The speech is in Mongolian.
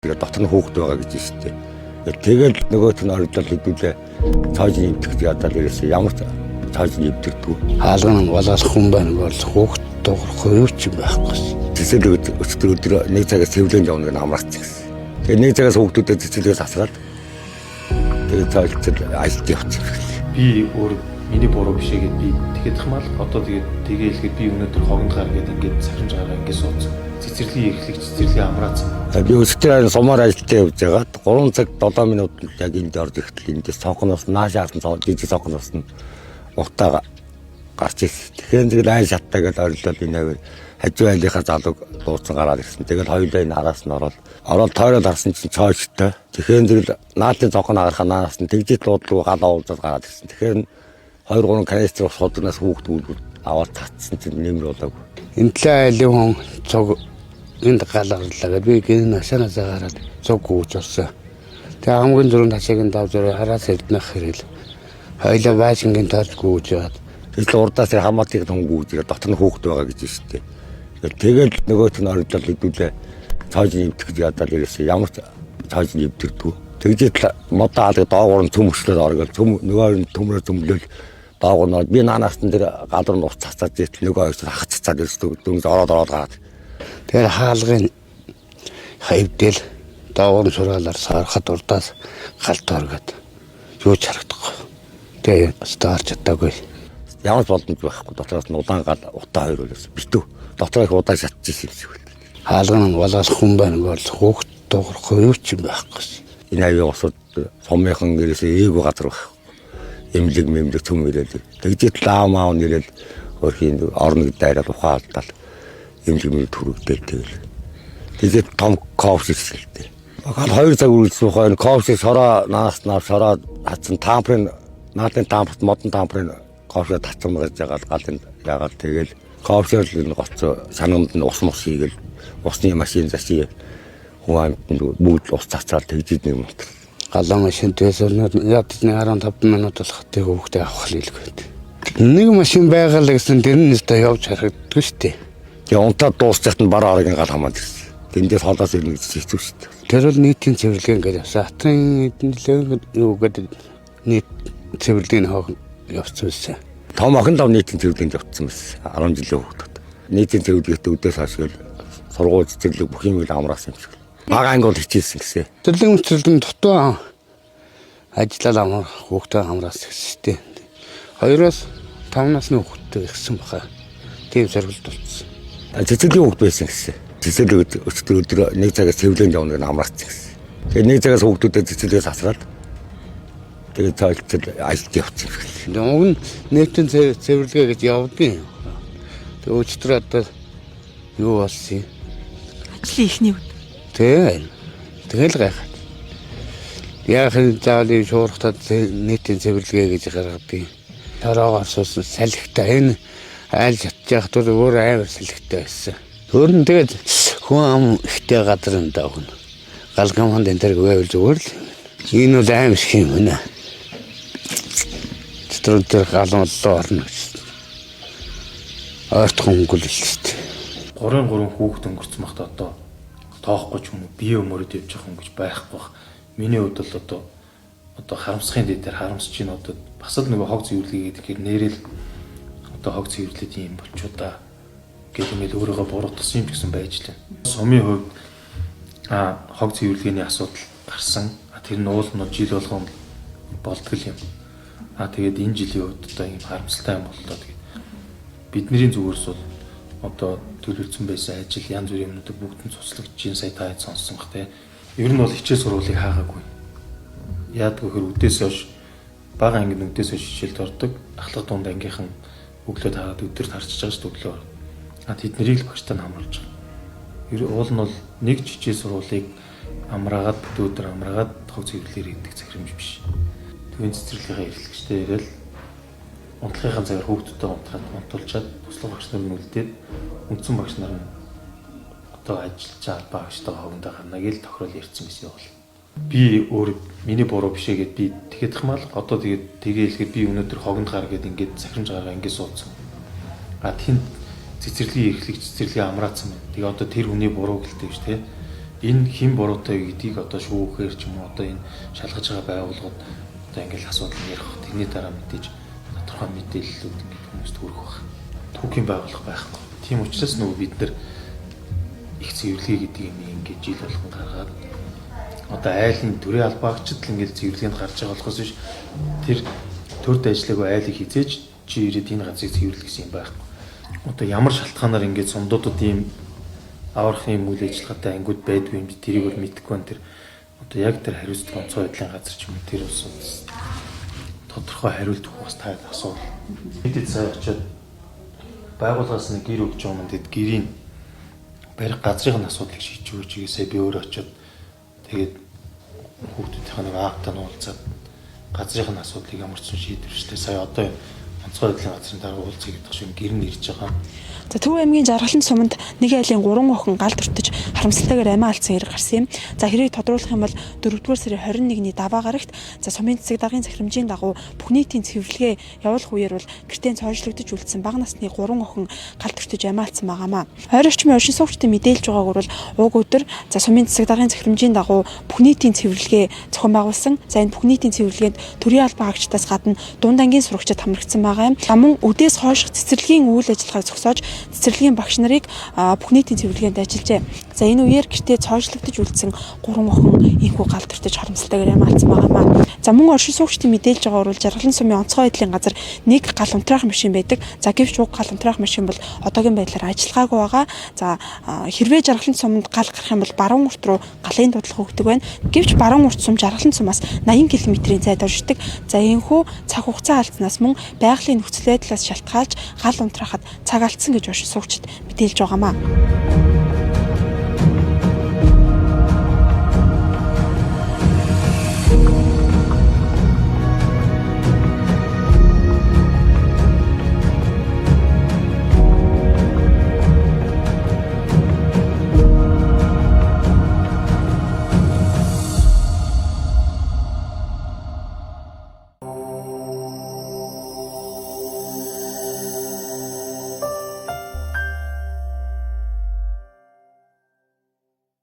Тэгээд дотор нь хөөхд байгаа гэж штеп. Тэгээд нөгөөт нь оролдол хэдүүлээ цааш нэмдэг ядаад ирсэн. Ямар цааш нэмдэгдүү. Хаалган болоос хүн байна бол хөөхд дуурах юу ч байхгүй. Цэцэл өчтөр нэг цагаас цэвлэн явна гэж амраач гэсэн. Тэгээд нэг цагаас хөөхдүүдэд цэцэлээс асраад тэгээд цааш ажилт явчихсан. Би өөр миний буруу биш ээ гэд би тэгэхэд хамаал одоо тэгээхлээр би өнөөдөр хогонд гар гэдэг ингээд сахимж гараа ингээд суудсан. Цэцэрлэгийн эрхлэг цэцэрлэгийн амраацсан. Би өсөлтөөр сумаар ажилтаа явж байгаад 3 цаг 7 минут яг энд орж ирэхдээ эндээс цонхноос наашаасан жижиг цонхноос нь утаа гарч ирсэн. Тэгэхээр тэгэл айн шаттай гэж орилол энэ авир хажуу айлынхаа залууг дууцсан гараад ирсэн. Тэгэл хоёулаа энэ араас нь ороод тойроод харсан чинь цооштой. Тэгэхээр тэгэл наадын цонхон агарахаа наас нь тэгжит луудлуу галаа уулзаад гараад ирсэн. Тэгэхээр 2-3 канистр содноос хүүхдүүд аваад татсан чинь нэмэр болоогүй. Энэ талын айлын хүн цог энд галаарлаа гэж би гин насанаас гараад цог гүйж орсон. Тэгээ хамгийн дөрөв ташаагийн давж араас эрднэх хэрэг. Хоёлаа баашингийн тарж гүйж яваад тэгэл урдаас хамаатыг тунгүйж дотор нь хөөхд байгаа гэж штеп. Тэгэл нөгөөт нь оролдол хэдүүлээ цааш нэмдэг ядаад ирсэн. Ямар цааш нэмдэгдүү. Тэгжэл модаа алга доогуур нь цөмөчлөд оргол нөгөө нь төмрөө зөмлөл доогуур би наанаас нь тэр галуур нь ус цацаад итэл нөгөө хоёр хаццаад ирсэн дүнг ороод гараад. тэр хаалгын хайвдэл доогуур нь сураалаар сарахад урдаас галт оргоод юу ч харагдахгүй. Тэгээ стаарч чадаагүй. Ямар боломж байхгүй дотроос нь удаан гал утаа хоёр үлээс битүү дотроо их удаа шатчихсан юм шиг байна. Хаалган болоос хүн байна бол хөөхд дуурах юу ч байхгүй. Энэ аяа усууд сумынхан гэрээсээ ээгүү газар байхгүй. Эмлэг цөм ирээд тэгжит лаамаа нэрэл хөрхийн орно гэж дайраад ухаалтал эмлэг төрөгдөл тэгэл. Тэгээд том кофе шилтэй. Гал 2 цаг үргэлжлүүлсэн хойно кофе сороо наас сороо хатсан тампрын наадын тампт модон тампрын кофе татсан гэж яагаад галын яагаад тэгэл кофе л гоцоо санамд нь ус мос хийгээл усны машин засий хүн амтнд бүгд ус цацаад тэгжид юм уу. Галаа машин төсөөлнөд ядны 15 минут болох тэг хүүхдээ авах хэлгүй. Нэг машин байгаль гэсэн тэр нь өстө явж харагддаг шүү дээ. Тэгээ унтаад дуусчихт нь бараа орогийн гал хамаад ирсэн. Тэндээс холоос ирнэ гэж хэцүү шүү дээ. Тэр бол нийтийн цэвэрлэгээ ингээд явсан. Хатын эднэлэг юу гэдэг нийт цэвэрлэгийн хоог явцсан байсан. Том охин лав нийтийн цэвэрлэгэнд явцсан байсан. 10 жилийн хүүхдүүд. Нийтийн цэвэрлэгтээ өдөөс хойш сургууль цэцэрлэг бүх юм л амраасан юм шиг. Бага ангууд хичээсэн гэсэн. Цэцэрлэг дутуу ажиллаад амар хүүхдээ амраас гэжтэй. 2-оос 5 насны хүүхдтэй ихсэн баха. Тийм зорилт болсон. Цэцэрлэгийн хүүхд байсан гэсэн. Цэцэрлэг өчтөр нэг цагаас цэвлэн явна гэж амраач гэсэн. Тэгээ нэг цагаас хүүхдүүдэд цэцэрлэгээс асраад тэгээ цаашд ажилт явчихсан. Уг нь нийтийн цэвэрлэгээ гэж явдгийн. Тэгээ өчтөр одоо юу болсон юм? Ажлын ихний үед. Тэгэл гайхаад. Яг заавал шуурхтад нийтийн цэвэрлэгээ гэж гаргадаг. Тороогоор суусан салхитай энэ айл шатчих тул өөр амар салхитай байсан. Өөр нь тэгээд хүн ам ихтэй газар энэ даавна. Галгам хонд энэ төр байвал зүгээр л. Энэ бол амар шиг юм байна. Тэр галмаллоо орно гэж. Ойртхон өнгөл л шүү дээ. 3 хүүхэд өнгөрцөн багт одоо тоохгүй ч юм уу бие өмөрөд явж байгаа хүн гэж байхгүй бах. Миний хувьд бол одоо харамсахын дээр харамсаж чинь одоо бас л нөгөө хог цэвэрлэгээ гэдэг нэрэл одоо хог цэвэрлээд юм болчихоо да гэдэг нь өөрийгөө буруутгасан юм гэсэн байж лээ. Сумын хувьд хог цэвэрлэгээний асуудал гарсан. Тэр нь уул нь жил болгон болдгол юм. Тэгээд энэ жилийн үед одоо юм харамсалтай юм боллоо. Тэгээд бидний зүгээрс бол одоо төлөвлөсөн байсан ажил янз бүрийн юмнуудыг бүгд нь цуцлагдчихин сая таад сонссон бах те. Ер нь бол хичээл сургуулийг хаагаагүй. Яадаг вэхэр үдээс хойш бага ангид үдээс хойш хичээлд ордог. Ахлах дунд ангийнхан өглөө таарад өдөр тарчиж байгаа шүү дээ өглөө. Тэднийг л багштай хамруулж байгаа. Уул нь бол нэг хичээл сургуулийг амраагаад өдөр амраагаад хог цэвэрлэлээр хийдэг захирамж биш. Төвийн цэцэрлэгийн эрхлэгчтэй ирэл унтлагын цагаар хүүхдүүдэд унтуулчаад туслах багш нар нь үлдээд үндсэн багш нар нь одоо ажиллаж байгаа багштайгаа хөвөндөө гарна гэж тохирол ярьсан гэсэн юм бол. Би өөр миний буруу биш ээ гэд би тэгэхэд хамаал одоо тэгээхлээр би өнөөдөр хогонд гар гэд ингээд захирамж гараа ингээд суудсан. Тийм цэцэрлэгийн эрхлэг цэцэрлэгийн амраацсан байна. Тэгээ одоо тэр хүний буруу гэлтэй биш те. энэ хэн буруутай гэдгийг одоо шүүхээр ч юм уу одоо энэ шалгаж байгаа байгууллагууд одоо ингээл асуудал ярих. Тэрний дараа мэдээж тодорхой мэдээллүүд ингээд хүмүүст хүрэх байх. Түүхийн байгууллага байхгүй. Тийм учраас нөгөө бид нар их цэвэрлэгээ гэдгийг ингээд жил болгон гаргаад одоо айлын төрийн албаагчид л ингээд цэвэрлэгэнд гарч байгаа болохоос биш тэр төрд ажиллаагүй айлыг хизээж чи ирээд энэ газрыг цэвэрлэх гэсэн юм байхгүй. Одоо ямар шалтгаанаар ингээд сумдуудад ийм аврахын юм үйл ажиллагаатай ангиуд байдгүй юм тэрийг бол мэдэхгүй байна. Тэр одоо яг тэр хариуцлага онцгой байдлын газар ч юм уу тэр бас тодорхой хариулт өгөх бас таад асуул. Бидэд сая очиод байгууллагаас нэг гэр өгч байгаа юм. Тэд гэрийн барих газрын асуудлыг шийдэж өгөөч гэсээ би өөрөө очиод тэгээд хүүхдүүдийнхээ нэг аавтаа уулзаад газрын асуудлыг ямар ч шийдвэрчлээ. Сая одоо онцгой байдлын газрын дараа уулзъя гэдэг шиг гэр нь ирж байгаа. За Төв аймгийн Жаргалан суманд нэг айлын 3 охин гал дуртаж харамсалтайгаар амиа алдсан хэрэг гарсан юм. За хэрийг тодруулах юм бол 4-р сарын 21-ний даваа гарагт за сумын цэцэг даргын захирамжийн дагуу бүх нийтийн цэвэрлэгээ явуулах үеэр бол гэртээ цоожлогдож үлдсэн бага насны 3 охин гал дуртаж амиа алдсан байгаамаа. Ойр орчмын оршин суугчдын мэдээлж байгаагаар бол уг өдөр за сумын цэцэг даргын захирамжийн дагуу бүх нийтийн цэвэрлэгээ зохион байгуулсан. За энэ бүх нийтийн цэвэрлэгээнд төрийн албан хаагчдаас гадна дунд ангийн сурагчид хамрагдсан байгаа юм. Мөн үдээс хойших цэцэрлэгийн үйл ажиллагааг зогсоож цэцэрлэгийн багш нарыг бүх нийтийн цэвэрлэгээнд ажиллажээ. За энэ үеэр гэртээ цоожлогдож үлдсэн 3 охин инхүү гал дуртаж харамсалтайгаар амиа алдсан байгаамаа. За мөн оршин суугчдын мэдээлж байгаагаар бол Жаргалан сумын онцгой байдлын газар нэг гал унтраах машин байдаг. За гэвч уг гал унтраах машин бол одоогийн байдлаар ажиллагаагүй байгаа. За хэрвээ Жаргалан суманд гал гарах юм бол баруун урт руу галын дуудлага өгдөг байна. Гэвч баруун урт сум Жаргалан сумаас 80 км-ийн зайд оршдог. За энэхүү цаг хугацаа алдснаас мөн байгалийн нөхцөл байдлаас шалтгаалж гал унтраахад цаг алдсан гэж оршин суугчид мэдээлж байгаамаа.